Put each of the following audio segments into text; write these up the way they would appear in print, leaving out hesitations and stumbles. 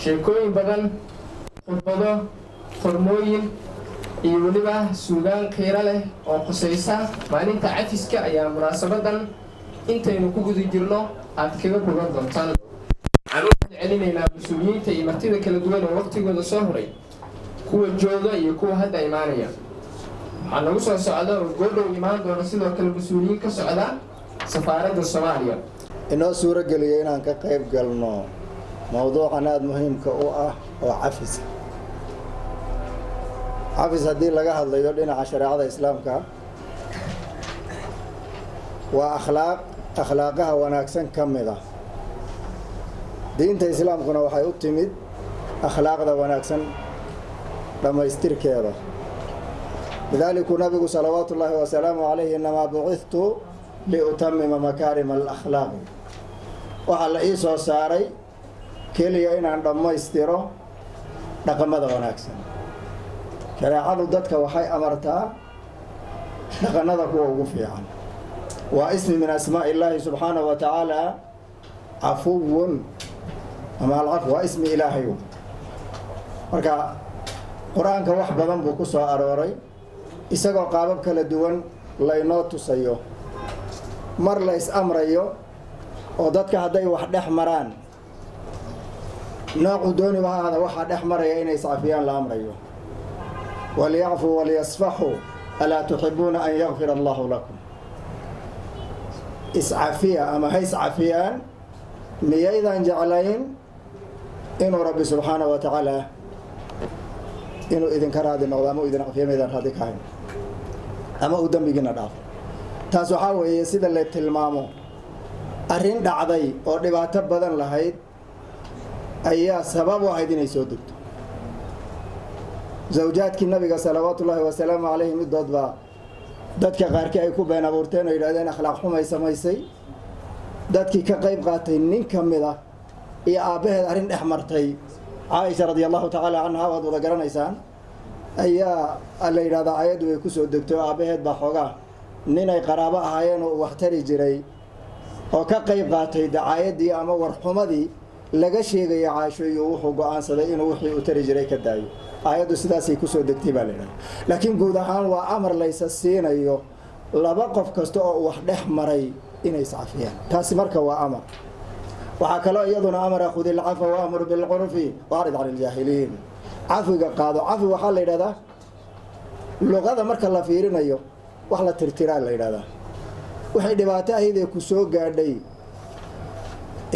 sheekooyin badan, khudbado, qormooyin iyo weliba suugaan qiiro leh oo khusaysa maalinta cafiska ayaa munaasabadan intaynu ku guda jirno aad kaga bogan doontaan. waxaan u celinaynaa mas-uuliyiinta iyo martida kala duwan oo waqtigooda soo horay, kuwa jooga iyo kuwa hadda imaanaya. waxaa nagu soo socda oo goodhow imaan doona sidoo kale mas-uuliyiin ka socda safaaradda Soomaaliya. inoo suuro geliyo inaan ka qayb galno mawduucan aad muhiimka u ah oo cafis. cafis haddii laga hadlayo dhinaca shareecada islaamka waa akhlaaqaha wanaagsan ka mid ah. diinta islaamkuna waxay u timid akhlaaqda wanaagsan dhammaystirkeeda. lidaalika nabigu salawaatu ullaahi wasalaamu calayhi inamaa bucithtu liutamima makaarima alakhlaaq. waxaa la ii soo saaray keliya inaan dhammaystiro dhaqamada wanaagsan. shareecadu dadka waxay amartaa dhaqanada kuwa ugu fiican. waa ismi min asmaa'i illaahi subxaanahu wa tacaala cafuwun ama alcafw, waa ismi ilaahay. marka qur-aanka wax badan buu ku soo arooray isagoo qaabab kala duwan laynoo tusayo. mar la is amrayo oo dadka hadday wax dhex maraan noocu dooniba ha ahaada waxaa dhex maraya inay iscafiyaan la amrayo. waliyacfuu waliyasfaxuu alaa tuxibuuna an yakfir allahu lakum. iscafiya ama ha iscafiyaan, miyaydan jeclayn inuu rabbi subxaanahu wa tacaala inuu idinka raadi noqdo ama idin cafiya maydaan raadi ka hayn ama uu dembigiina dhaafo. taas waxaa weeye sida la tilmaamo arrin dhacday oo dhibaato badan lahayd ayaa sabab u ahayd inay soo degto. zawjaadkii nabiga salawaatu ullaahi wasalaamu calayhi midood baa dadka qaarkii ay ku been abuurteen oo yidhahdeen akhlaaq xumay samaysay. dadkii ka qayb qaatay nin ka mid ah iyo aabbaheed arrin dhex martay, caaisha radi allahu tacaala canha, waad wada garanaysaan, ayaa la yidhahdaa aayaddu way ku soo degtay oo aabbaheed baa xoogaa ninay qaraabo ahaayeen oo wax tari jiray oo ka qayb qaatay dacaayaddii ama warxumadii laga sheegaya caasho iyo wuxuu go'aansaday inuu wixii u tari jiray ka daayo. aayaddu sidaasay ku soo degtay baa la yidhahda. laakiin guud ahaan waa amar laysa siinayo laba qof kasta oo wax dhex maray inay iscafiyaan. taasi marka waa amar. waxaa kaloo iyaduna amara khudi ilcafwa waamur bilcurfi waarid cani iljaahiliin. cafiga qaado. cafi waxaa la yidhahdaa luqada marka la fiirinayo wax la tirtiraa la yidhahdaa. waxay dhibaato ahaydee ku soo gaadhay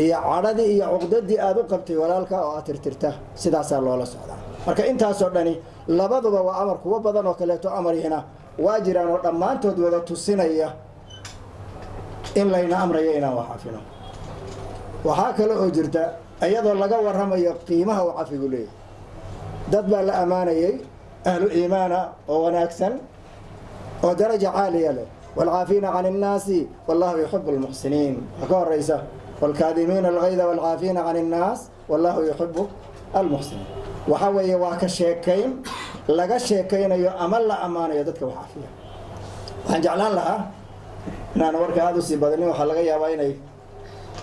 iyo cadhadii iyo cuqdadii aad u qabtay walaalka oo aad tirtirta, sidaasaa loola socdaa. marka intaasoo dhani labaduba waa amar. kuwo badan oo kaleeto amarihina waa jiraan oo dhammaantood wada tusinaya in layna amrayo inaan wax cafino. waxaa kale oo jirta iyadoo laga warramayo qiimaha uu cafigu leeyahay. dad baa la ammaanayay ahlu iimaana oo wanaagsan oo daraja caaliya leh. waalcaafiina can innaasi wallahu yuxibu almuxsiniin. waxaa ka horaysa waalkaadimiina algayda waalcaafiina can innaas wallahu yuxibu almuxsiniin. waxaa weeye waa ka sheekayn laga sheekaynayo ama la ammaanayo dadka wax cafiya. waxaan jeclaan lahaa inaan warka aada u sii badanin. waxaa laga yaabaa inay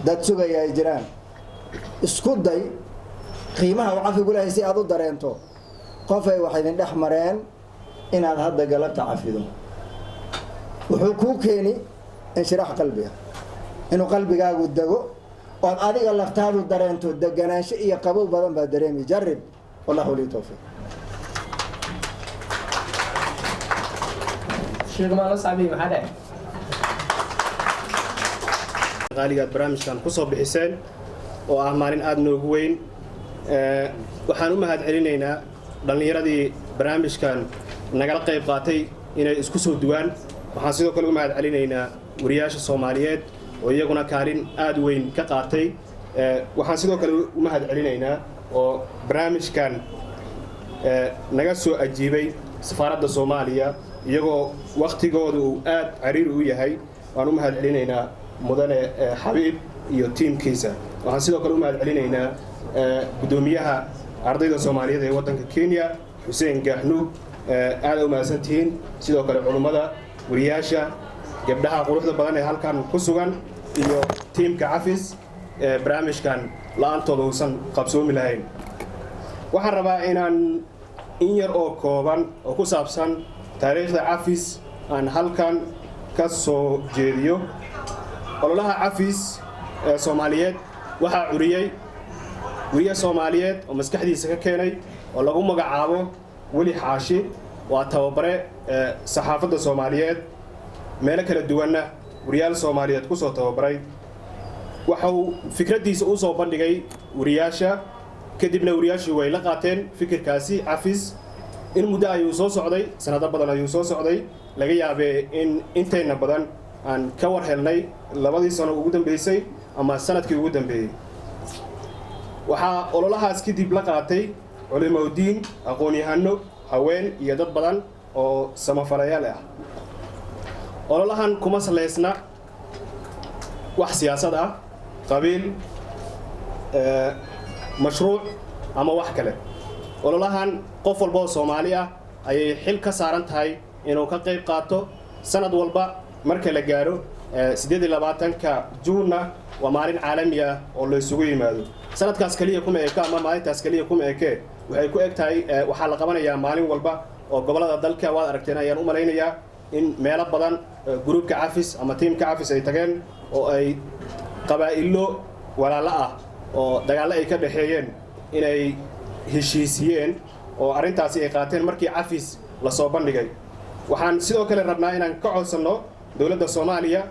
dad sugaya ay jiraan. isku day qiimaha uu cafigu leeyahay si aad u dareento. qofay wax idin dhex mareen inaad hadda galabta cafido, wuxuu kuu keeni inshiraax qalbiga, inuu qalbigaagu dego ood adiga laftaadu dareento deganaansho iyo qabow badan baa dareemi. jarib. wallahu lii tawfiiq. sheekh maalo saabi maxaa dhahay qaaligaad barnaamijkan ku soo bixiseen oo ah maalin aad noogu weyn. waxaan u mahad celinaynaa dhallinyaradii barnaamijkan nagala qayb qaatay inay isku soo duwaan. waxaan sidoo kale u mahad celinaynaa wariyaasha Soomaaliyeed oo iyaguna kaalin aad weyn ka qaatay. waxaan sidoo kale u mahad celinaynaa oo barnaamijkan naga soo ajiibay safaaradda Soomaaliya iyagoo waqtigoodu uu aad cariiri u yahay. waan u mahad celinaynaa mudane Xabiib iyo tiimkiisa. waxaan sidoo kale u mahad celinaynaa gudoomiyaha ardayda Soomaaliyeed ee waddanka Kenya Xuseen Gahnuug. aad u mahadsantihiin. sidoo kale culimada, wariyaasha, gabdhaha quruxda badan ee halkan ku sugan iyo tiimka cafis barnaamijkan la'aantooda uusan qabsoomi lahayn. waxaan rabaa inaan in yar oo kooban oo ku saabsan taariikhda cafis aan halkan ka soo jeediyo. ololaha cafis ee Soomaaliyeed waxaa curiyay wariye Soomaaliyeed oo maskaxdiisa ka keenay oo lagu magacaabo Weli Xaashi. waa tababare saxaafadda Soomaaliyeed meelo kala duwanna wariyaal Soomaaliyeed ku soo tababaray. waxa uu fikradiisa u soo bandhigay wariyaasha, kadibna wariyaashu way la qaateen fikirkaasi cafis. in muddo ayuu soo socday, sanado badan ayuu soo socday. laga yaabee in intayna badan aan ka war helnay 2 sano ugu dambeysay ama sanadkii ugu dambeeyay. waxaa ololahaas kadib la qaatay culimadiin, aqoon-yahano, haween iyo dad badan oo samafalayaal ah. ololahan kuma saleysna wax siyaasad ah, qabiil, mashruuc ama wax kale. ololahan qof walba oo Soomaali ah ayay xil ka saaran tahay inuu ka qayb qaato. sanad walba marka la gaaro 28ka Juunna waa maalin caalami ah oo la isugu yimaado. sanadkaas kaliya kuma eka ama maalintaas kaliya kuma eke, waxay ku eg tahay waxaa la qabanayaa maalin walba oo gobolada dalka. waad aragteen ayaan u malaynayaa in meelo badan gruubka cafis ama tiimka cafis ay tageen oo ay qabaa'ilo walaalo ah oo dagaallo ay ka dhaxeeyeen inay heshiisiyeen oo arrintaasi ay qaateen markii cafis la soo bandhigay. waxaan sidoo kale rabnaa inaan ka codsanno dowladda Soomaaliya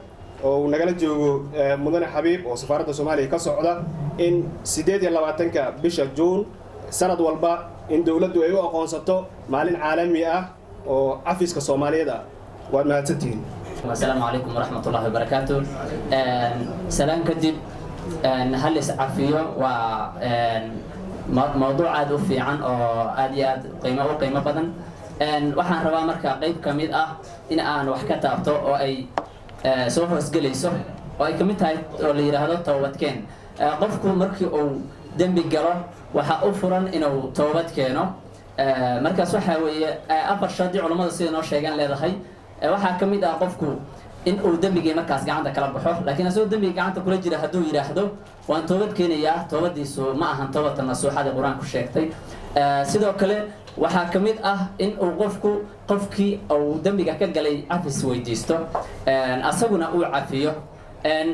oo nagala joogo mudane Xabiib oo safaaradda Soomaaliya ka socda in 28ka bisha Juun sanad walba in dowladdu ay u aqoonsato maalin caalami ah oo cafiska Soomaaliyeed ah. waad mahadsantihiin. السلام عليكم ورحمة الله وبركاته. سلام كدب هل عفيو و موضوع عاد في عن أو عاد قيمة بدن. وحن ربا مركا قيب كميد إن أنا وحكتابته أو أي سوف أسجليسه أو أي كميد هاي اللي هذا توبت كان قفكم مركي أو دم بالجرا وحأفرن إنه توبت كانوا مركز وحوي أفر شادي علماء السينما شيئا لا هاي waxaa ka mid ah qofku in uu dambiga markaas gacanta kala baxo, laakiin asoo dambiga gacanta kula jira haduu yiraahdo waan toobad keenayaa, toobadiisu ma ahan toobadta nasuuxada Quraanku sheegtay. sidoo kale waxaa ka mid ah in uu qofkii uu dambiga ka galay cafis weydiisto asaguna uu cafiyo.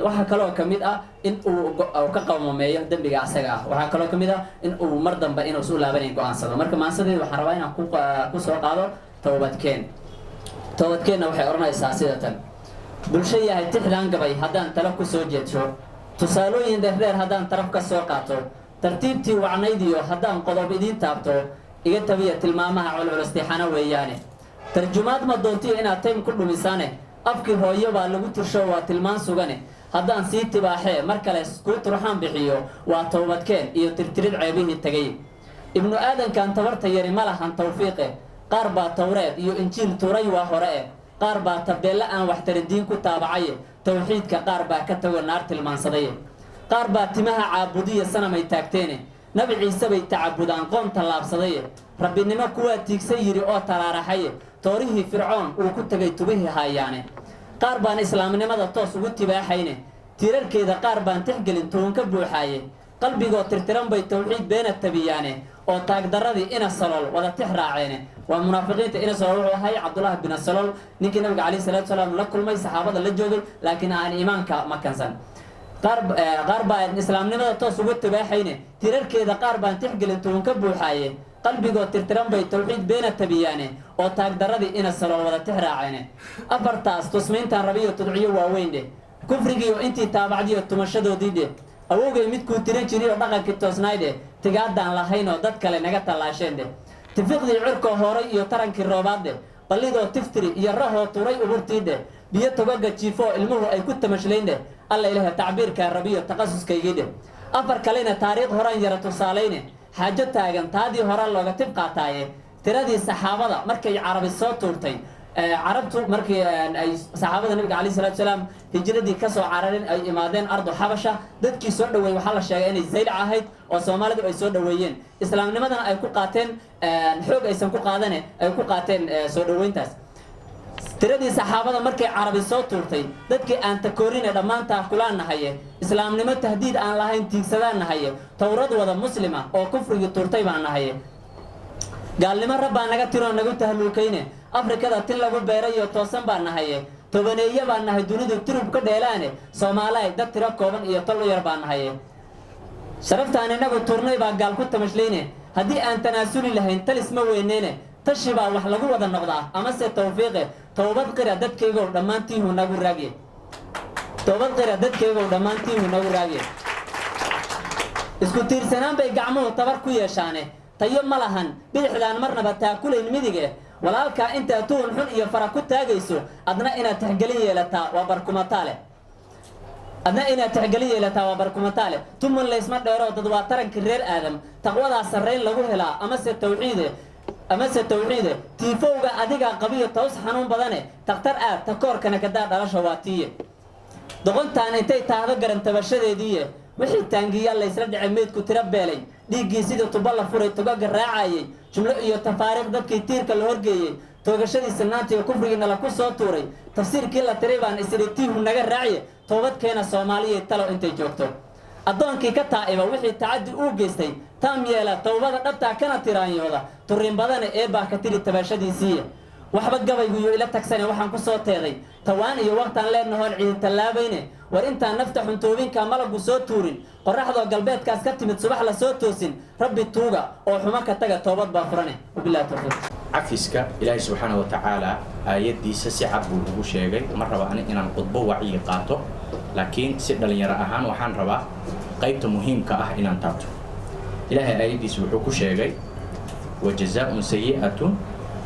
waxaa kaloo ka mid ah in uu ka qawmameeyo dambiga asaga ah. waxaa kaloo ka mid ah in uu mar dambe inuu soo laabanay go'aansado. marka maansadeed waxaan rabaa inaan ku soo qaado toobadkeen. toobadkeenna waxay oranaysaa sidatan: bulsho yahay tixdaan gabay haddaan talo ku soo jeedsho, tusaalooyin dheer haddaan taraf ka soo qaato, tartiibtii wacnaydiyo haddaan qodob idiin taabto, iga tabiya tilmaamaha culculustixana weeyaane. tarjumaad ma doontiyo inaad taym ku dhumisaane, afkii hooyo baa lagu tirsho waa tilmaan sugane, haddaan sii tibaaxee mar kale kuu turxaan bixiyo waa toobadkeen iyo tirtirid ceebihii tagay. ibnu aadankan tabarta yari ma lahan tawfiiqe, qaar baa tawreed iyo injiil tuuray waa hore qaar baa tabeella aan wax tarin ku taabacay, tawxiidka qaar baa ka tago naar tilmaansaday, qaar baa timaha caabudiya sanamay taagteen, nabi ciise bay tacabudaan qoom tallaabsaday, rabbinimo kuwa tiigsan yiri oo talaaraxay, toorihii fircoon uu ku tagay tubihii haayaane. qaar baan islaamnimada toos ugu tibaaxayne, tiirarkeeda qaar baan tixgelin toon ka buuxaaye, qalbigoo tirtiran bay tawxiid beena tabiyaane, oo taagdaradii ina salol wada tix raaceene. waa munaafiqiinta ina salol wuxuu ahay Cabdullah bin Salol, ninkii nabiga kaleey salaatu salaam la kulmay, saxaabada la joogay, laakiin aan iimaanka ma kansan. qaar baa islaamnimada toos ugu tibaaxayne, tiirarkeeda qaar baan tixgelin toon ka buuxaaye, qalbigoo tirtiran bay tawxiid beena tabiyaane, oo taagdaradii ina salol wada tix raaceene. afartaas tusmeyntaan rabiyo tudciyo waaweyn dheh, kufrigiiyo intii taabacdiyo tumashadoodii dheh, awowgay midkuu tiran jiray oo dhaqankii toosnaay dheh, tigaadaan lahayn oo dad kale naga tallaasheen dheh, tifiqdii cirkoo horay iyo tarankii roobaad dheh, ballidoo tiftiri iyo rahoo turay uburtii dheh, biyo togaga jiifoo ilmuhu ay ku tamashlayn dheh, alla ilaaha tacbiirkaa rabiyo taqasuskaygii dheh. afar kalena taariikh horaan yara tusaalayne, xaajo taagan taadii hore looga tib qaataaye, tiradii saxaabada markay carabi soo tuurtay, carabtu markii ay saxaabada nabiga kaleey salaatu salaam hijradii ka soo carareen ay imaadeen ardu xabasha, dadkii soo dhaweey waxaa la sheegay inay Zaylac ahayd oo Soomaalidu ay soo dhaweeyeen, islaamnimadana ay ku qaateen xoog aysan ku qaadane ay ku qaateen soo dhaweyntaas. tiradii saxaabada markay carabi soo tuurtay dadkii aan takoorine dhammaantaa kulaan nahaye islaamnimo tahdiid aan lahayn tiigsadaan nahaye towrad wada muslima oo kufrigii tuurtay baan nahaye gaalnimo rabbaa naga tiroo nagu tahluukayne afrikada tin lagu beerayo toosan baan nahaye tobaneeye baan nahay dunidu tirub ka dheelaane soomaaliay dad tiro kooban iyo tol u yar baan nahaye sharaftaan inagu tuurnay baa gaal ku tamashlayne haddii aan tanaasuli lahayn talis ma weyneyne tashi baa wax lagu wada noqdaa amase tawfiiqe towbad qira dadkaygow dhammaantiihu nagu raagye towbad qira dadkaygow dhammaantiihu nagu raagye isku tiirsanaan bay gacmuhu tabar ku yeeshaane tayo ma lahan bidixdaan marnaba taakulayn midige walaalkaa intaad tuhun xun iyo fara ku taagayso adna inaad tixgelin yeelataa waa barkumataale tumun laysma dheero dad waa tarankii reer aadam taqwadaa sarrayn lagu helaa amase tawxiide tiifowga adigaa qabiyo toos xanuun badane takhtar aad takoorkana kadaa dhalasha waa tiiye doqontaan intay taahdo garan tabashadeediiye wixii taangiyaa laysla dhacay meydku tiro beelay dhiiggii sidii tuba la furay togaga raacayay jumlo iyo tafaariiq dadkii tiirka la horgeeyey toogashadii sinaantiiyo kufrigiina laku soo tuuray tafsiirkii la tiray baan isiri tiihu naga raaciye toobadkeena soomaaliya talo intay joogto addoonkii ka taa'iba wixii tacaddi uu geystay taam yeela towbada dhabtaa kana tiraanyooda turrin badane eebbaa ka tiri tabashadiisiiye waxba gabayguyo ila tagsane waxaan ku soo teeday tawaan iyo waqtaan leenahoon ciidi tallaabayne war intaan nafta xuntoobinka malagu soo tuurin qorraxdoo galbeedkaas ka timid subax la soo toosin rabbi tuuga oo xumo ka taga toobad baa furane wabillahi tawfiiq cafiska ilaahay subxaana wa tacaala aayaddiisa si cad buu ugu sheegay ma raba ani inaan khudbo wacyi qaato laakiin si dhalinyaro ahaan waxaan rabaa qaybta muhiimka ah inaan taabto ilaahay aayaddiisa wuxuu ku sheegay wajazaa'un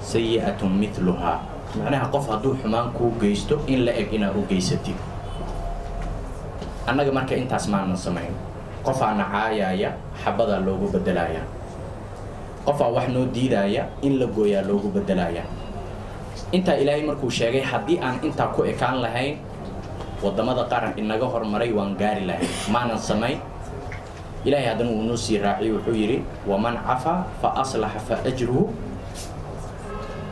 sayi'atun midluhaa macnaha qof hadduu xumaan kuu geysto in la eg inaad u geysatid annaga marka intaas maanan samayn qofaa nacaayaya xabadaa loogu bedelaya qofaa wax noo diidaya in la gooyaa loogu bedelaya intaa ilaahay markuu sheegay haddii aan intaa ku ekaan lahayn waddamada qaran inaga hormaray waan gaari lahayn maanan samayn ilaahay haddana uu noo sii raaciyo wuxuu yidhi waman cafaa fa aslaxa fa ajruhu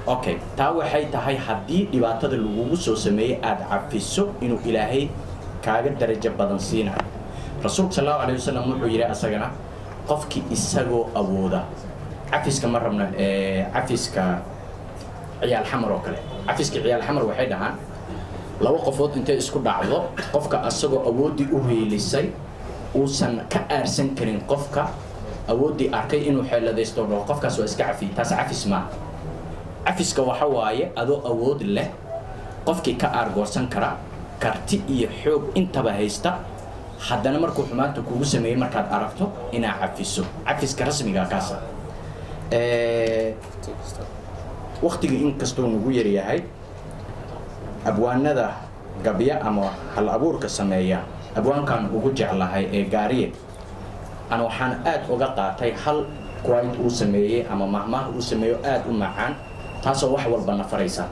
okay taa waxay tahay haddii dhibaatada lagugu soo sameeyey aad cafiso inuu ilaahay kaaga darajo badan siinayo rasuulka sallallahu alayhi wasallam wuxuu yidhi asagana qofkii isagoo awooda cafiska ma rabna cafiska ciyaal xamar oo kale cafiska ciyaal xamar waxay dhahaan laba qofood intay isku dhacdo qofka asagoo awooddii u heelisay uusan ka aarsan karin qofka awooddii arkay inuu xeeladaysto dhaho qofkaas waa iska cafiy taas cafis maaha cafiska waxa waaye adoo awood leh qofkii ka aargoorsan kara karti iyo xoog intaba haysta haddana markuu xumaanta kugu sameeyey markaad aragto inaad cafiso cafiska rasmiga kaasa waqtiga inkastoo nagu yaryahay abwaanada gabya ama hal abuurka sameeya abwaankan ugu jeclahay ee gaariye ana waxaan aad uga qaatay hal quaid uu sameeyey ama mahmaah uu sameeyo aad u macaan taasoo wax walba nafaraysa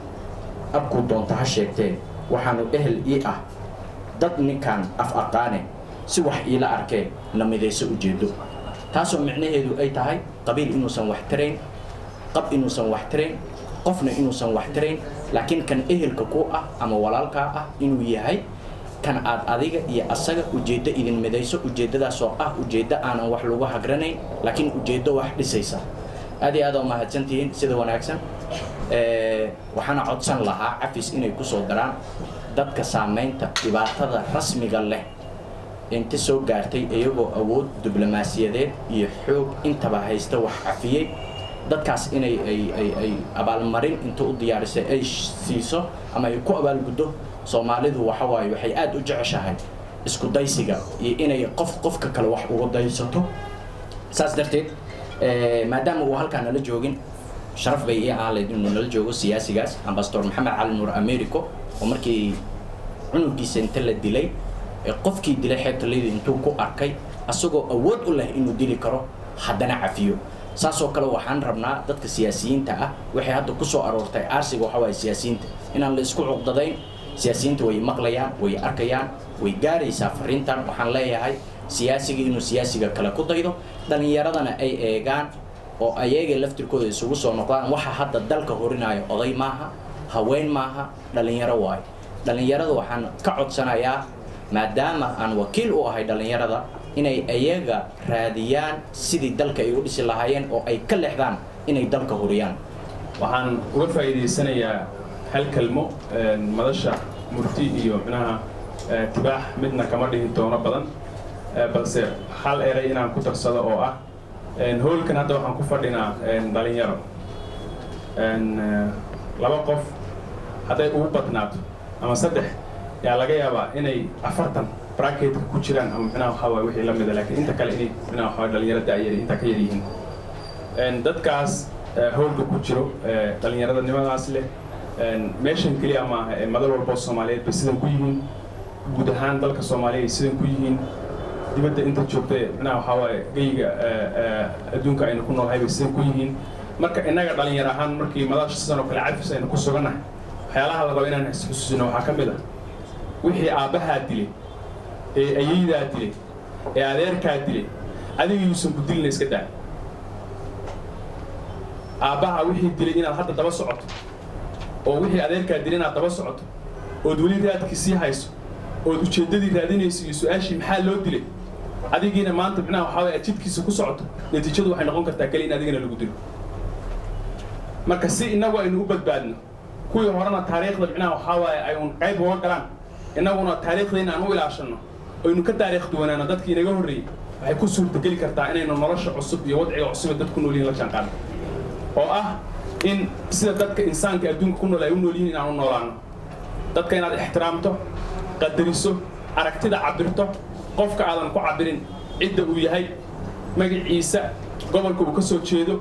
abkuu doonta ha sheegtee waxaanu ehel ii ah dad ninkaan af aqaane si wax iila arkee na midayso ujeedo taasoo micnaheedu ay tahay qabiil inuusan wax tarayn qab inuusan wax tarayn qofna inuusan wax tarayn laakiin kan ehelka ku ah ama walaalkaa ah inuu yahay kan aad adiga iyo asaga ujeeddo idin midayso ujeeddadaasoo ah ujeeddo aanan wax lagu hagranayn laakiin ujeeddo wax dhisaysa aad iyo aad oo mahadsantihiin sida wanaagsan waxaana codsan lahaa cafis inay ku soo daraan dadka saamaynta dhibaatada rasmiga leh inta soo gaartay iyagoo awood diblomaasiyadeed iyo xoog intaba haysta wax cafiyey dadkaas inay ay abaalmarin inta u diyaarisay ay siiso ama ay ku abaalguddo soomaalidu waxa waaye waxay aad u jeceshahay isku daysiga iyo inay qofka kale wax uga daysato saas darteed maadaama uu halkaan nala joogin sharaf bay ii ahayd inuu nala joogo siyaasigaas ambassador maxamed cali nuur americo oo markii cunugiisa inta la dilay qofkii dilay xeebtalayda intuu ku arkay asagoo awood u leh inuu dili karo haddana cafiyo saasoo kale waxaan rabnaa dadka siyaasiyiinta ah waxay hadda ku soo aroortay aarsiga waxa waaye siyaasiyiinta inaan la isku cuqdadayn siyaasiyiinta way maqlayaan way arkayaan way gaaraysaa fariintan waxaan leeyahay siyaasiga inuu siyaasiga kale ku daydo dhalinyaradana ay eegaan oo ayaga laftirkooda isugu soo noqdaan waxa hadda dalka horinaayo oday maaha haween maaha dhalinyaro waayo dhalinyarada waxaan ka codsanayaa maadaama aan wakiil u ahay dhalinyarada inay ayaga raadiyaan sidii dalka ay u dhisi lahaayeen oo ay ka leexdaan inay dalka huriyaan waxaan uga faa'iidaysanayaa hal kalmo madasha murti iyo micnaha tibaax midna kama dhihi doono badan balse hal eray inaan ku darsado oo ah howlkan hadda waxaan ku fadhinaa dhalinyaro laba qof hadday ugu badnaato ama saddex yaa laga yaabaa inay 40 bracketka ku jiraan ama micnaha waxaa waaye wixii la mida laakiin inta kale inay micnaha waxaa dhalinyaro daayari inta ka yar yihiin dadkaas howlka ku jiro dhalinyaradannimadaas leh meeshan keliya maaha ee madal walboo Soomaaliyeed bay sidan ku yihiin guud ahaan dalka Soomaaliyeed sidan ku yihiin dibadda inta joogtay micnaha waxaa waaye geyga adduunka aynu ku noolahay bay sidan ku yihiin marka innaga dhalinyaro ahaan markii madasha sidan oo kale cafis aynu ku sugannahay waxyaalaha la rabo inaan isxusuusino waxaa ka mid ah wixii aabbahaa dilay ee ayaydaa dilay ee adeerkaa dilay adiga yuusan ku dilina iska daa aabbaha wixii dilay inaad hadda daba socoto oo wixii adeerkaa dilay inaad daba socoto ood weli raadkii sii hayso ood ujeeddadii raadinayso iyo su-aashii maxaa loo dilay adigiina maanta micnaha waxaa waye aad jidkiisa ku socoto natiijadu waxay noqon kartaa keli in adigana lagu dilo marka si innagu aynu u badbaadno kuwii horena taariikhda micnaha waxaa waaye ay uun qayb uga galaan innaguna taariikhdayna aan u ilaashanno aynu ka taariikh duwanaano dadkii inaga horreeyey waxay ku suurtageli kartaa inaynu nolosha cusub iyo wadciga cusub ee dadku nool yihiin la jaanqaadno oo ah in sida dadka insaanka adduunka ku nool ay u nool yihiin inaan u noolaano dadka inaad ixtiraamto qadariso aragtida cabirto qofka aadan ku cabirin cidda uu yahay magaciisa gobolka uu ka soo jeedo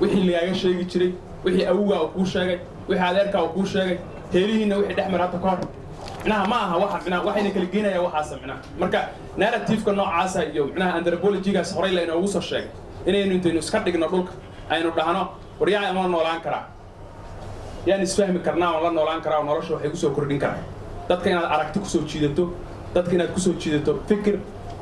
wixii lagaaga sheegi jiray wixii awowgaa uu kuu sheegay wixii adeerkaa uu kuu sheegay heelihiinna wixii dhex mar hadda ka hor micnaha ma aha waxa micnaha waxayna kala geenayaan waxaasa micnaha marka narrative-ka noocaasa iyo micnaha anthropology-gaas horey la inoogu soo sheegay inaynu intaynu iska dhigno dhulka aynu dhahno waryaa ma noolaan karaa yaan isfahmi karnaa oo la noolaan karaa oo nolosha waxay kusoo kordhin karaa dadka inaad aragti kusoo jiidato dadka inaad kusoo jiidato fikir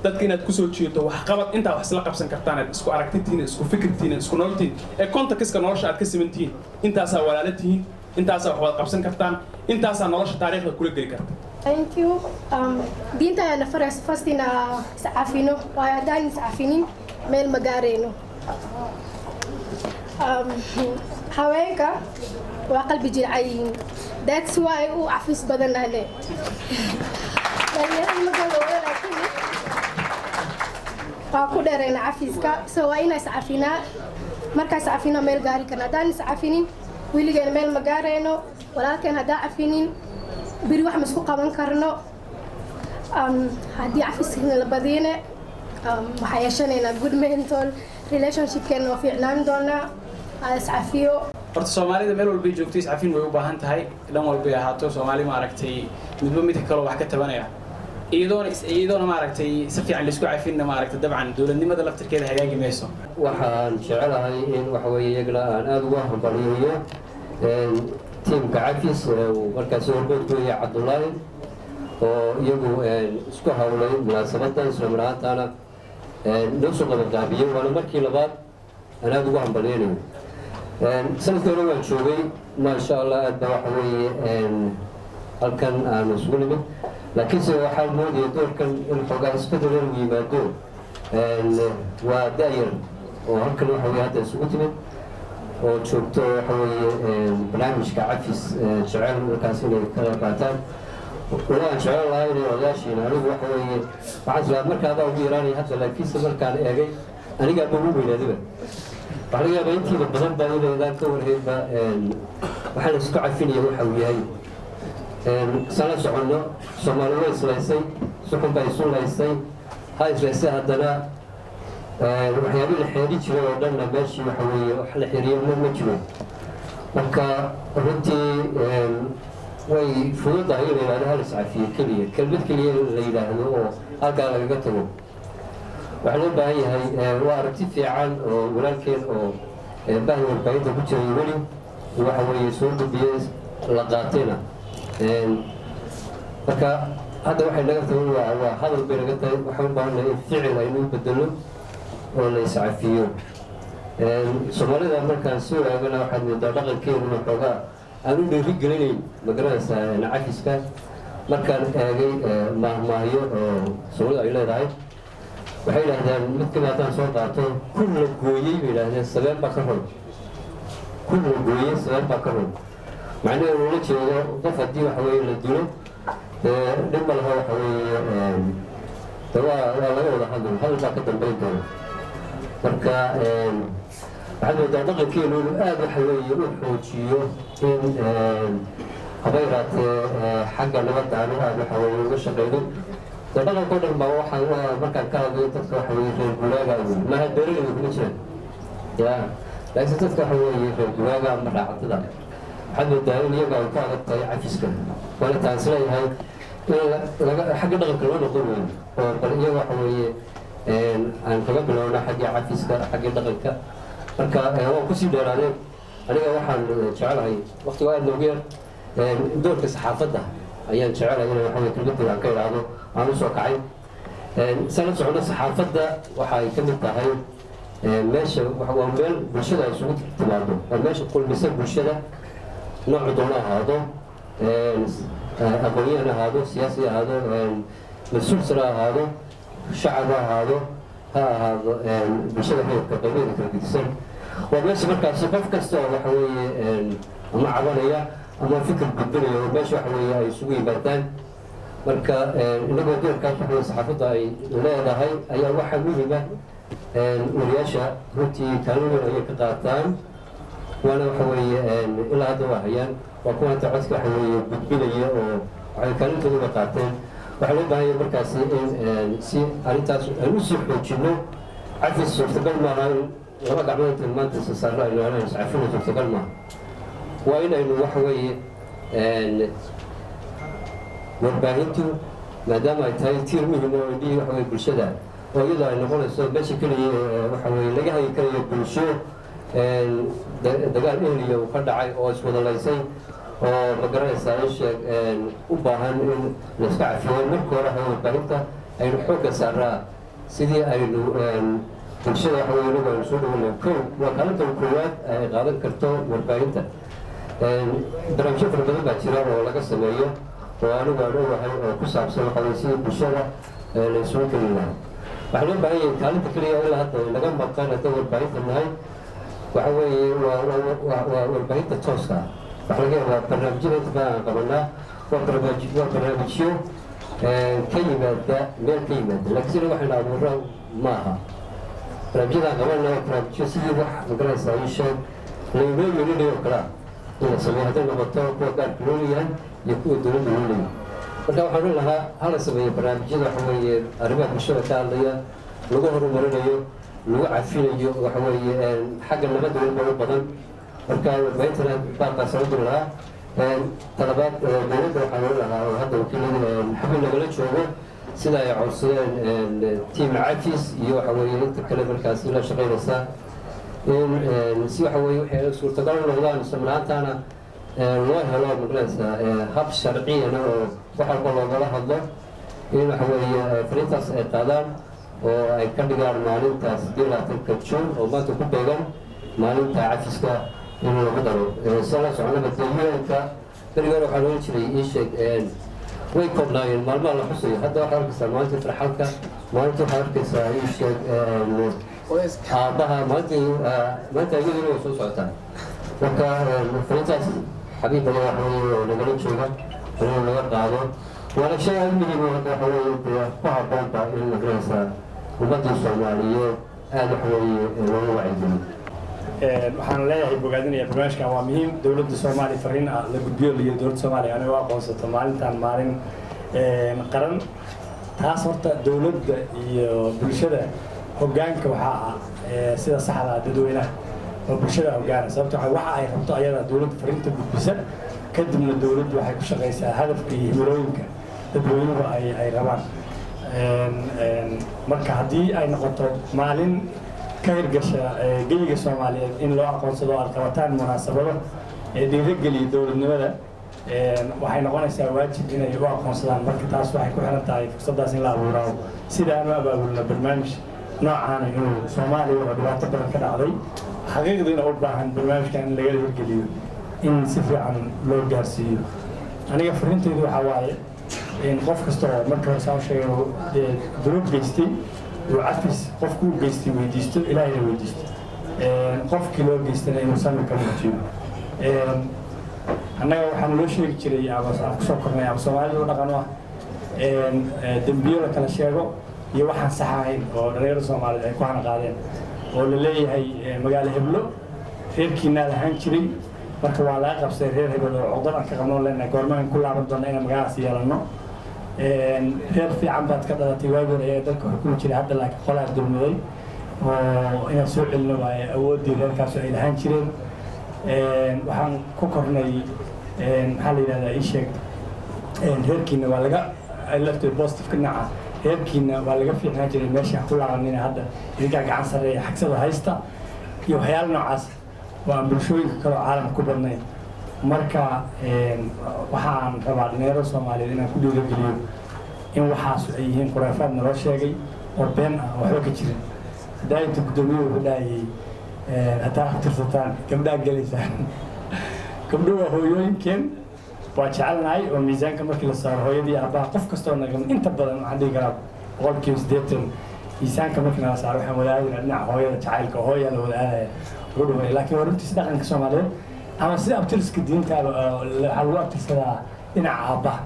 dadka inaad kusoo jiidato waxqabad intaa wax isla qabsan kartaan aad isku aragtitihiin isku fikirtihiin isku nololtihiin ee contextka nolosha aad ka simantihiin intaasaa walaalo tihiin intaasaa wax wada qabsan kartaan intaasaa nolosha taariikhda kula geli karta Thank you. Diinta ayaan nafaraysa first in iscafino waayo haddaan iscafinin meel ma gaarayno haweenka waa qalbi jilcayihiin that's why uu cafis badan ahle dhalinyarada magaalooda laakiin waa ku dheerayna cafiska so waa inaa iscafinaa markaa iscafino meel gaari karna haddaan iscafinin weligeena meel ma gaarayno walaalkeen haddaan cafinin biri wax ma isku qaban karno haddii cafiskana la badiyane waxaa yeeshanaynaa good mental relationshipkeena waa fiicnaan doonaa iscafiyo horta soomaalida meel walbay joogto iscafin way u baahan tahay dhan walbay ahaato soomaali maaragtay midba midka kaloo wax ka tabanaya iyadoona maaragtay si fiican laisku cafinna maaragtay dabcan dowladnimada laftirkeeda hagaagi mayso waxaan jecelahay in waxa weeye iyagana aan aada uga hambaliyeeyo tiimka cafis uu markaasi horgoodkooya cabdullaahi oo iyagu isku hawlay munaasabadan isla mar ahaantaana noo soo qabanqaabiyey waana markii labaad aan aada ugu hambaliyeynayo sanadkii hore waan joogay maasha allah aad baa waxa weeye halkan aanu isugu nimid laakiinse waxaan moodaya doorkan in xoogaa isbedel inuu yimaado waa da-yar oo halkan waxa weye hadda isugu timid oo joogto waxa weeye barnaamijka cafis jecel markaas inay ka qayb qaataan wali aan jecel lahaa inay odayaashiina anigu waxa weeye waxaan islaa markaadaa ugu yaraanaya hadda laakiinse markaan eegay anigaaba ugu weynaadiba waxaa laga yaabaa intiiba badan baa inaydaan ka warheynba waxaan isku cafinaya waxa uu yahay sana soconno soomaali way islaysay suxun baa isu laysay ha islaysay haddana waxyaabihii la xeeri jiray oo dhanna meeshii waxa weeye wax la xiriyo ma jiro marka runtii way fududahay in la yidhahdo hal iscafiye keliya kelmad keliya la yidhaahdo oo halkaa lagaga tago waxaa loo baahan yahay waa aragti fiican oo walaalkeen oo bahda warbaahinta ku jiray weli waxa weeye soo gudbiyey la qaatayna marka hadda waxay naga tahay waa hadal bay naga tahay waxaan u baahannahay in ficil aynu u bedelo oo la iscafiyo soomaalida markaan soo eegana waxaad moodaa dhaqankeeduna xoogaa aan u dhiirigelinayn magaranaysaa cafiska markaan eegay maahmaahyo oo soomaalida ay leedahay waxay yidhaahdeen mid kamid haddaan soo qaato kun la gooyey bay yidhaahdeen sabeen baa ka rol kun la gooyey sabeen baa ka rol macnaheedu ula jeedo qof haddii waxa weeye la dilo dee dhib ma laha waxa weeye de waa laga wada hadal baa ka dambayn doona marka waxaad moodaa dhaqankeenu inuu aada waxa weeye u xoojiyo in haba yaraatee xagga nabadda aanu aada waxa weeye uga shaqaynin dee dhaqankao dhan baa waxaa markaan ka hadlayo dadka waxa weeye reer guraaga maaha beeraleyda kuma jiraan ya laakiinse dadka waxa weeye reer guraaga ama raacatada waxaad moodaa in iyaga ay ku adag tahay cafiska waana taan isleeyahay in xagga dhaqanka loo noqon weyn oo bal iyaga waxa weeye aan kaga bilowna xaggii cafiska xaggii dhaqanka marka waan kusii dheeraadeen aniga waxaan jecelahay waqtiga aad noogu yar doorka saxaafadda ayaan jecelahay inay waxaweye kelmadooda aan ka idhaahdo aan usoo kacay isaan la socono saxaafadda waxa ay ka mid tahay meesha waa meel bulshada ay isugu timaado waa meesha kulmisa bulshada noocu doona ahaado aqoonyahan ahaado siyaasi ahaado mas-uul sare ahaado shacab ha ahaado ha ahaado bulshada reerka qaybeeda kala gedisan waa meesha markaasi qof kasta oo waxa weeye ama cabanaya ama fikir gudbinaya oo meesha waxa weeye ay isugu yimaadaan marka inagoo doorkaas waxa weye saxaafadda ay leedahay ayaa waxaa muhima wariyaasha runtii kaalin weyn ayay ka qaataan waana waxa weeye ilaa hadda waa hayaan waa kuwa inta codka waxa weeye gudbinaya oo waxay kaalintooda uga qaateen waxaa loo baahanya markaasi in si arrintaas aan usii xoojino cafis suurtagal maaha in laba gacmood inta maanta isasaarla aynu helaan iscafina suurtagal maaha waa in aynu waxa weeye warbaahintu maadaama ay tahay tiir muhim oo indhihii waxa weye bulshada oo iyadoo ay noqonayso meesha keliya waxa weye laga hagi karayo bulsho dagaal ehliya uu ka dhacay oo iswadalaysay oo magaranaysaa in sheeg u baahan in layska cafiyo marka hore waxa warbaahinta aynu xoogga saaraa sidii aynu bulshada waxa weye inagu aynu soo dhawanayo kow waa kaalinta koowaad ay qaadan karto warbaahinta barnaamijyo fara badan baa jira oo laga sameeyo oo anigu aan ogahay oo ku saabsan waxa weye sidii bulshada la isugu keli lahaa waxaa loo baahan yahay kaalinta keliya ilaa hadda laga maqan hadda warbaahinta nahay waxa weeye waa warbaahinta tooska ah waxa laga yaabaa barnaamijyada inta badan aan qabanaa waa barnaamijyo ka yimaada meel ka yimaada laakiin sida waxaynu abuura ma aha barnaamijyadaan qabanaa waa barnaamijyo sidii wax magaranaysaa ii sheeg laynoo yeelinayo oo kalea in la sameeyo hadday noqoto kuwa gaarka loo leeyahay iyo kuwa dowladda loo leeyahay marka waxaan oran lahaa hala sameeyo barnaamijyada waxa weeye arrimaha bulshada ka hadlaya lagu horumarinayo lagu cafinayo waxa weeye xagga nabadda walba u badan marka warbaahintan baaqaas la diri lahaa talabaad dowladda waxaan oran lahaa oo hadda wakiilada xubin nagala joogo sida ay codsadeen tiim cafis iyo waxa weeye inta kale markaasi la shaqaynaysaa in si waxa weeye waxay suurtagal u noqdaan islamlaantaana loo helo magaranaysaa hab sharciyana oo wax walba loogala hadlo in waxa weeye fariintaas ay qaadaan oo ay ka dhigaan maalintaas 20 Juun oo maanta ku beegan maalinta cafiska in lagu daro sala soconaba deegaanka berigoor waxaa loo jiray ii sheeg way koobnaayeen maalmaha la xusayo hadda waxaa arkaysaa maalinta farxalka maalinta waxaa arkaysaa ii sheeg aabaha maanta iyaduna way soo socotaa marka fariintaas xabiib badan waxa weeye oo nagala jooga in laga qaado waana shay aad muhiim u hadda waxa weeye ku habboonta in magaranaysaa ummadda Soomaaliyeed aad waxa weeye looga wacyigeliyo waxaan leeyahay bogaadinaya barnaamijkan waa muhiim dowladda Soomaaliya fariin ah la gudbiyo iyo dowladda Soomaaliya aniga waa aqoonsato maalintan maalin qaran taas horta dowladda iyo bulshada hoggaanka waxa sida saxda ah dadweynaha oo bulshada hoggaanka sababtoo ah waxa ay rabto ayada dowladda fariinta gudbisa kadibna dowladdu waxay ku shaqeysaa hadafka iyo himilooyinka dadweynuhu ay rabaan marka haddii ay noqoto maalin ka hirgasha geliga Soomaaliyeed in loo aqoonsado alqabataan munaasabado ee dhiirigeliya dowladnimada waxay noqonaysaa waajib inay u aqoonsadaan marka taas waxay ku xiran tahay fursadaas in la abuuro sida aan u abaabulno barnaamij noocan inuu Soomaaliya oo dhibaato badan ka dhacday xaqiiqdiina u baahan barnaamijkan in laga hirgeliyo in si fiican loo gaarsiiyo aniga farintaydu waxaa waaye in qof kasta oo marka hore saa sheegay duruub geystay uu cafis qofku u geystay weydiisto ilaahayna weydiisto qofkii loo geystana inuu samir ka muujiyo annaga waxaan loo sheegi jiray ama aan kusoo kornay ama soomaalida u dhaqan ah dembiyo la kala sheego iyo waxaan sax ahayn oo dhalinyarada soomaaliyed ay ku hanaqaadeen oo la leeyahay magaalo heblo reerkiinaa lahaan jiray marka waa laga qabsay reer hebel oo codad aan ka qabno leenahay goormaan ku laaban doona inaan magaalaas yeelano reer fiican baad ka dhalatay waagood ayaa dalka xukumi jiray hadda laakiin qolaar dulmaday oo inaan soo celino waaye awooddii reerkaasoo ay lahaan jireen waxaan ku kornay maxaa la yidhahdaa ii sheeg reerkiina waa laga lafteed positive ka dhinaca reerkiina waa laga fiicnaan jiray meesha ku laabanina hadda idinkaa gacan sarreeya xagsada haysta iyo waxyaala noocaas oo aan bulshooyinka kaloo caalamka ku badnayn marka waxaan rabaa dhalinyarada soomaaliyeed inaan ku dhiirageliyo in waxaas ay yihiin khuraafaad naloo sheegay oo been ah oo waxba ka jirin haddaa inta guddoomiye wuxuu dhahayay haddaa aftirsataan gabdhaa gelaysaan gabdho waa hooyooyinkeen waa jecelnahay oo miisaanka markii la saaro hooyadii aabbaha qof kastoo nagan inta badan waxaan dhihi karaa 80% miisaanka markii nala saaro waxaan wadaadina dhinaca hooyada jacaylka hooyaa la wadaadaya ugu dhaway laakiin warintiis dhaqanka soomaaliyeed ama sida abtirska diintaaba waxaa lagu abtirsadaa dhinaca aabbaha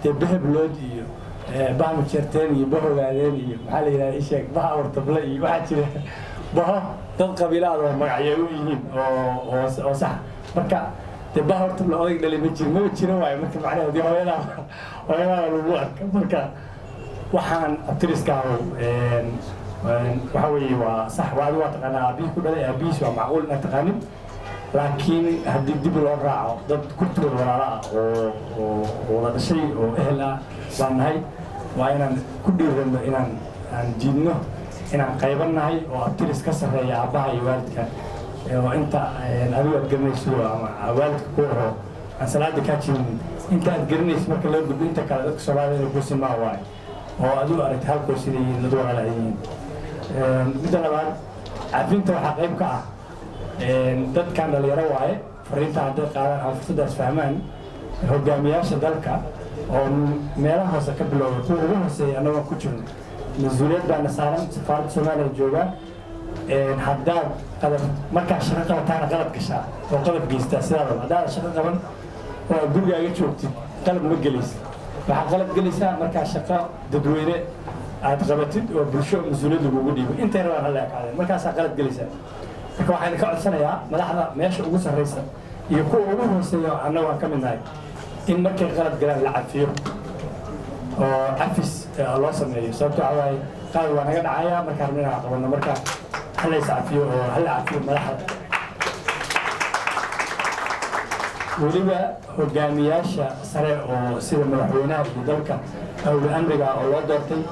dee beheblood iyo bahma jeerteen iyo bahogaadeen iyo maxaa la yidhahda isheeg baha awartable iyo waxaa jira baho dad qabiilaad oo magacyo u yihiin oo sax marka dee baha hortable odag dhali ma jiro waayo marka macnaheedi hooyadaa lagu arka marka waxaan abtiriskaahu waxa weeye waa sax waa adigu waa taqaanaa aabihii ku dhalay aabihiis waa macquul inaad taqaanin laakiin haddii dib loo raaco dad kurtigood walaalo ah oo wada dhashay oo ehel ah baan nahay waa inaan ku dhiirano inaan diidno inaan qayban nahay oo abtiris ka sarreeya aabbaha iyo waalidka oo inta adigu aad garanayso ama waalidka ku horo aan salaada kaa jirin inta aad garanayso marka loo gudbo inta kale dadka soomaalida inay ku simaa waayo oo adigu aragta halkoo sida yihiin dad walaala ay yihiin midda labaad cafinta waxaa qayb ka ah dadkan dhalinyaro waaye fariinta hadday qaadaan ama fursadaas fahmaan hogaamiyaasha dalka oo meelaha hoose ka bilowda kuwa ugu hooseeya annagoo ku jirno mas-uuliyad baana saaran safaaradda soomaaliya joogaa haddaad qalab markaa shaqo qabataana qalab gashaa oo qalab geystaa sidaadaba haddaad shaqo qaban oo gurigaaga joogtid qalab ma gelaysa waxaa qalab gelaysaa markaa shaqo dadweyne aad qabatid oo bulsho mas-uuliyad lagugu dhiibo intay rabaan hala ekaadeen markaasaa qalab gelaysaa marka waxaan ka codsanayaa madaxda meesha ugu sarreysa iyo kuwa ugu hooseeya annagu aan ka mid nahay in markay qalad galaan la cafiyo oo cafis loo sameeyo sababto waxaa waaye qalad waa naga dhacaya markaa rabna inaan qabanno marka halays cafiyo oo hala cafiyo madaxda weliba hogaamiyaasha sare oo sida madaxweynaha iyo dalka awli amriga oo loo doortay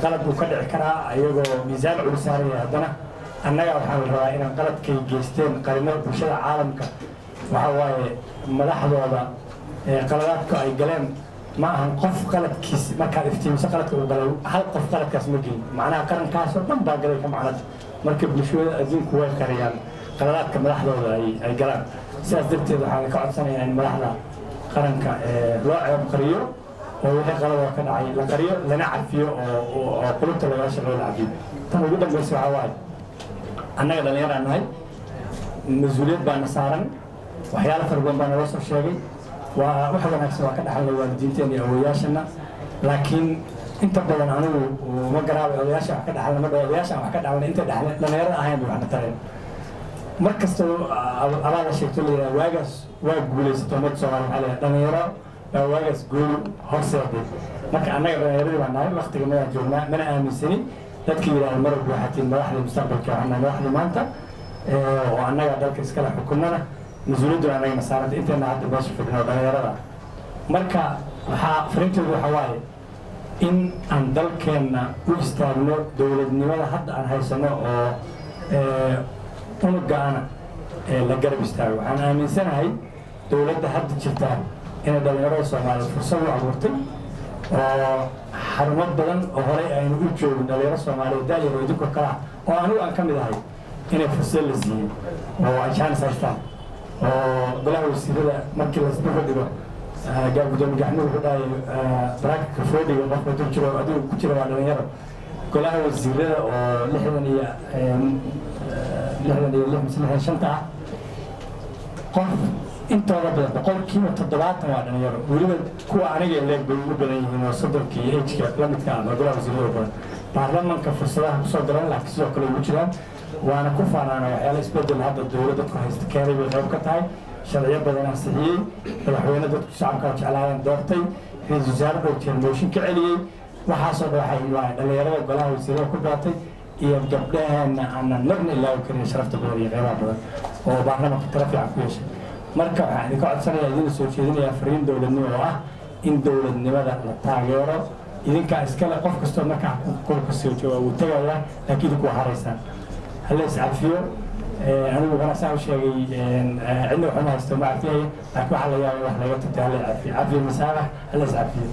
qalad uu ka dhici karaa iyagoo miisaan culus saaraya haddana annaga waxaan rabaa inaan qaladkay geysteen qarinada bulshada caalamka waxaa waaye madaxdooda qaladaadka ay galeen ma ahan qof qaladkiis markaad iftiimiso qaladka uu galay hal qof qaladkaas ma gelin macnaha qarankaas oo dhan baa galay ka macnada marka bulshada adduunku way qariyaan qaladaadka madaxdooda ay galaan sidaas darteed waxaan ka codsanayaa in madaxda qaranka loo ceeb qariyo oo wixii qaladoo ka dhacay la qariyo lana cafiyo oo qulubta lagala shaqeeyo la cafiyo tan ugu dambaysa waxaa waaye annaga dhallinyaraan nahay mas-uuliyad baana saaran waxyaalo fara badan baa naloo soo sheegay waa wax wanaagsan waa ka dhaxalnay waalidiinteena iyo awoyaashana laakiin inta badan anigu ma garaabay odayaasha wax ka dhaxalna ma dhaho odayaasha wax ka dhaxalna intay dhaxleen dhallinyarada ahayn bay waxna tareen mar kasta abaada sheegto layidhaha waagaas waa guulaysato ummadda soomaaliya waxaa leeyahay dhallinyaro baa waagaas guul horseeday marka annaga dhallinyaradii baa nahay waktiga madaan joognaa mana aaminsanin dadka yidhahda marab waxaatiin madaxdii mustaqbalka waxaa madaxdii maanta oo annaga dalka iskale xukunada mas-uuliyadduna annagana saaranta intayna hadda meesha fidhino dhallinyarada marka waxaa fariintoodu waxaa waaye in aan dalkeenna u istaagno dowladnimada hadda aan haysano oo unugaana la garab istaago waxaan aaminsanahay dowladda hadda jirta inay dhallinyarada soomaaliyeed fursad u abuurtay oo xarumo badan oo horey aynu u joogin dhalinyaro soomaaliyeed daayar oo idinkoo kale ah oo anigu aan ka mid ahay inay fursad la siiyey oo ay jaanis haystaan oo golaha wasiirada markii laisdaba dhigo gudoomiye gacmuhu wuxuu dhahay baraaka foodhiga qofka dul jiro adigu ku jira waa dhalinyaro golaha wasiirada oo 66 ah qof intooda badan boqolkiiba 70 waa dhalinyaro weliba kuwa aniga leeg bay ugu badan yihiin oo sodonkii age-ka la midka ah golaha wasiirada badan baarlamaanka fursadaha kusoo galan laakiin sidoo kale ugu jiraan waana ku faanaana waxyaala isbedel hadda dowladda ku haysta keenay bay qayb ka tahay sharciyo badan ansixiyey madaxweyne dadku shacabka jeclaayeen doortay ra-iisul wasaare dhowr jeer mooshin ka celiyey waxaasoo dhan waxay dhalinyarada golaha wasiirada ku baatay iyo gabdhaheena aanan marna ilaawi karin sharafta badan iyo qeybaha badan oo baarlamaanka tala fiican ku yeeshay marka waxaan idinka codsanayaa idina soo jeedinayaa fariin dowladnimo oo ah in dowladnimada la taageero idinkaa iskale qof kastoo markaa kulka soo jooga wuu tagayaa laakiin idinku waa haraysaan hala iscafiyo anigu waxaan saa u sheegay cidna waxuma haysto ma cafiyaya laakiin waxaa la yaabay wax laga tagtay hala iscafiyo cafiyo masaalax hala iscafiyo